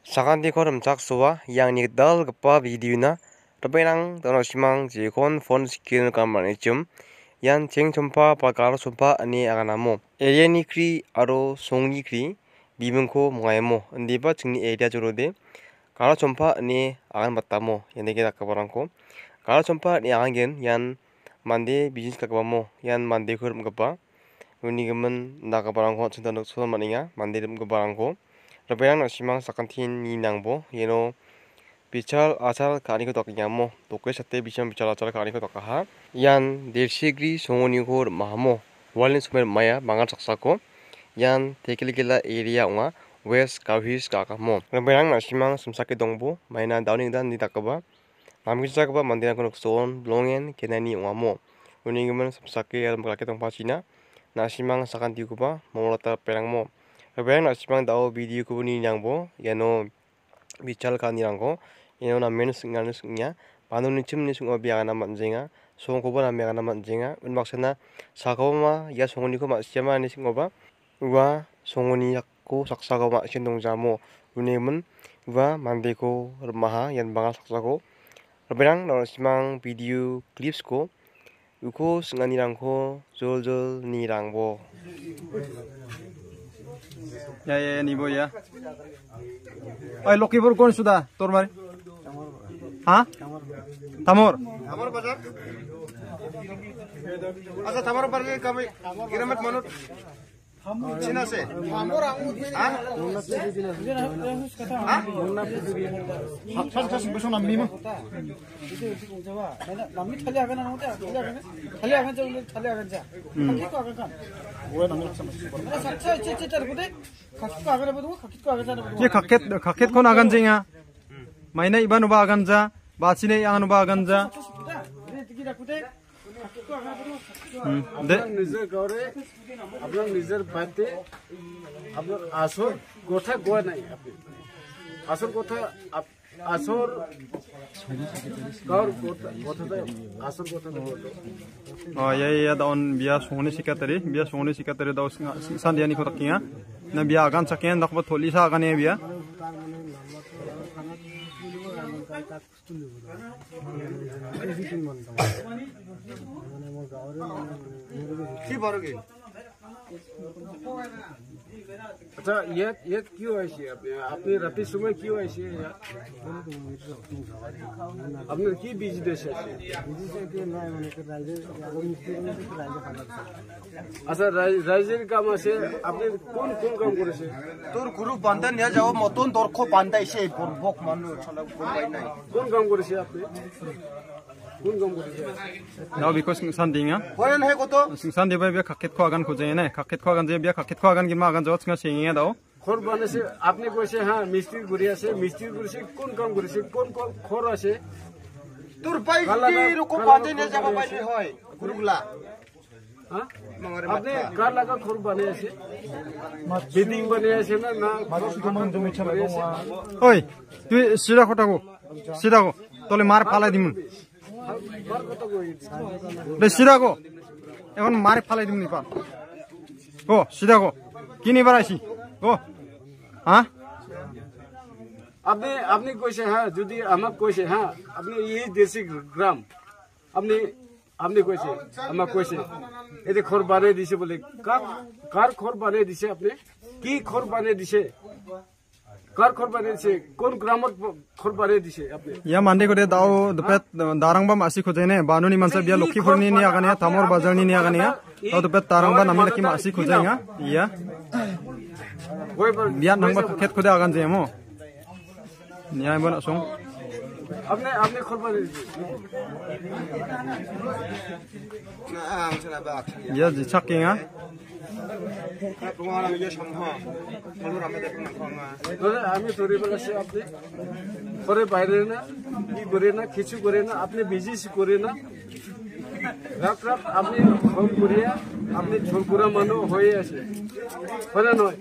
Sakanti koram chaksowa yang ni dal gapa video na tabenang dano simang jekon phone screen kamani chum yan cheng chompa pakar chompa ani aganamo area ni kri aro songni kri bimungko mongayamo indiba chingni area jorode kara chompa ani agan batamo yanege dakabarangko kara chompa ani agangen yan mande business kakabamo yan mande koram gapa uni gaman dakabarangko chinta nokso maninga mande gabarangko Rabayang nasimang sakantin ni nangbo yeno bichal asal kani ko toknyamo tokwe sate bicham bichal asal kani ko tokaha yan delsigri songoni ko mahamo walin sumer maya bangal saksako yan tekiligila area unga west kawhis kakamo rabayang nasimang sumsake dongbo maina downing dan ni takaba namgisa kaba mandira ko nokson blongen kenani ungamo uningiman sumsake alam kalake tongpa china nasimang sakanti ko ba momolata perangmo Rabayang nasimang dao video ko ni nyangbo yano bichal kanirangko yano namen singnya panu nichim ni sungo biagana manjenga songko ba namegana manjenga unbaksana sakoma ya songoni ko masyama ni singoba uwa songoni yakko saksako masyen dongjamo unemen uwa mandeko remaha yan bangal saksako Rabayang nasimang video clips ko uko singanirangko jol nirangbo Ya nibo ya. Ay Lokipur kon sudah tormar. Ha? Tamor. Tamor bazar. Asa tamor pergi kami kiramat manut. Cina se. Tamor amud. Ha? Ha? Pas besok nambi mah. namni thali agan na hote thali agan ja khaki ko agan kan Gue nambi sama. mana sakcha che tar gude khaki ko agan bodu khaki ko agan ja Ye kaket kon agan jenga. Maina ibanu ba agan ja, bachine yang ba agan ja. tiki rakude khaki ko agan bodu De নিজের ঘরে আপনার নিজের বাড়িতে আপনার আসর গোঠা গোয়া নাই আপনি আসর গোঠা আসর গাওর গোঠাতে আসর গোঠা oh ya daun biya songni sikatari daun sandiani ko takinga na biya agan sakien dakba tholi sa agan e biya কি বড় কি আচ্ছা ইয়ে কি হয়েছে আপনি রাতের সময় কি হয়েছে আপনার কি বিজনেস আছে আচ্ছা রাইজের কাম আছে আপনি কোন কাম করেছে তোর গুরু বান্দা নিয়ে যাও মতন দরখ বান্দা এসে বক মানু ছলা বই নাই কোন কাম করেছে আপনি কোন কাম করেছে now because sandinga বয়ন হে কত sandi ba biya kaket ko agan ko jene kaket ko agan je biya kaket ko agan gima agan jot nga singa daw খোর বানাইছে আপনি কইছে হ্যাঁ মিস্ত্রি ঘুরে আছে মিস্ত্রি করেছে কোন কাম করেছে কোন খোর আছে তোর পাই কি রকম বান্দা নিয়ে যাবা পাইলি হয় গুরুগুলা হ্যাঁ আপনি কার লাগা খোর বানিয়েছে বিল্ডিং বানিয়েছে না oi tu sida ko tole mar phalai dimun de sida ko এখন mar phalai dimun ni pa go sida ko kini baraisi go ha আপনি কইছে হ্যাঁ যদি আমাক কইছে হ্যাঁ আপনি এই দেশি গ্রাম আপনি কইছে আমাক কইছে এই যে খোর বানিয়ে দিছে বলে কার খোর বানিয়ে দিছে আপনি কি খোর বানিয়ে দিছে কার খোর বানিয়ে দিছে কোন গ্রামত খোর বানিয়ে দিছে আপনি ya mande ko de daw dupet darangba masi khojene banuni mansa biya Lokipurni ni agane tamor bazarni ni agane daw dupet tarangba namni laki masi khojenga ya কইবার biya nangba kaket khode agan je mo niya bon asong আপনি খোর বানিয়ে দিছে না আমছনা বাক ya ji chakkinga তোমার আমি যে সম্ভব বলুন আমি দেখুন না আমি তোরে বলেছি আপনি ঘরে বাইরে না কি করে না কিছু করে না আপনি বিজনেস করে না রাত আপনি ফোন করিয়া আপনি ছোটপুরা মানুষ হয়ে আছে হয় না নয়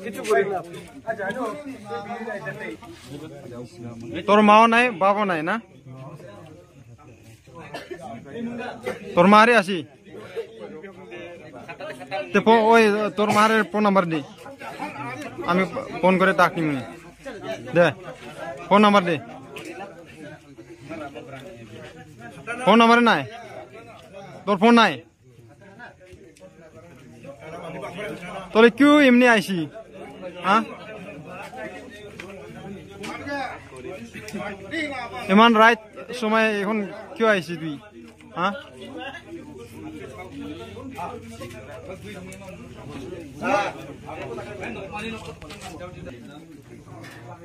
কিছু করি না আপনি তোর মাও নাই বাবা নাই না তোর মারে আসি te po oi tor mare phone number di ami phone kore takni muni दे फोन नंबर दे फोन नंबर নাই তোর ফোন নাই তোর কিউ এমনি আইছি হ্যাঁ ইমান রাইট সময় এখন কিউ আইছি তুই হ্যাঁ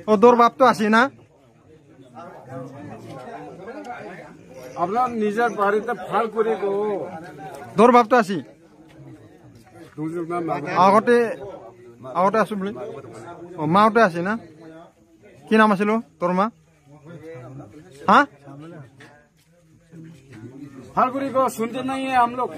ও তোর বাপ তো আসি না আপনার নিজের বাড়িতে ফাল করে গো তোর বাপ তো আসি আগতে আগতে আছো বলে ও মাওতে আসি না কি নাম আছিল তোর মা হ্যাঁ फाल करी को सुनते नहीं है हम लोग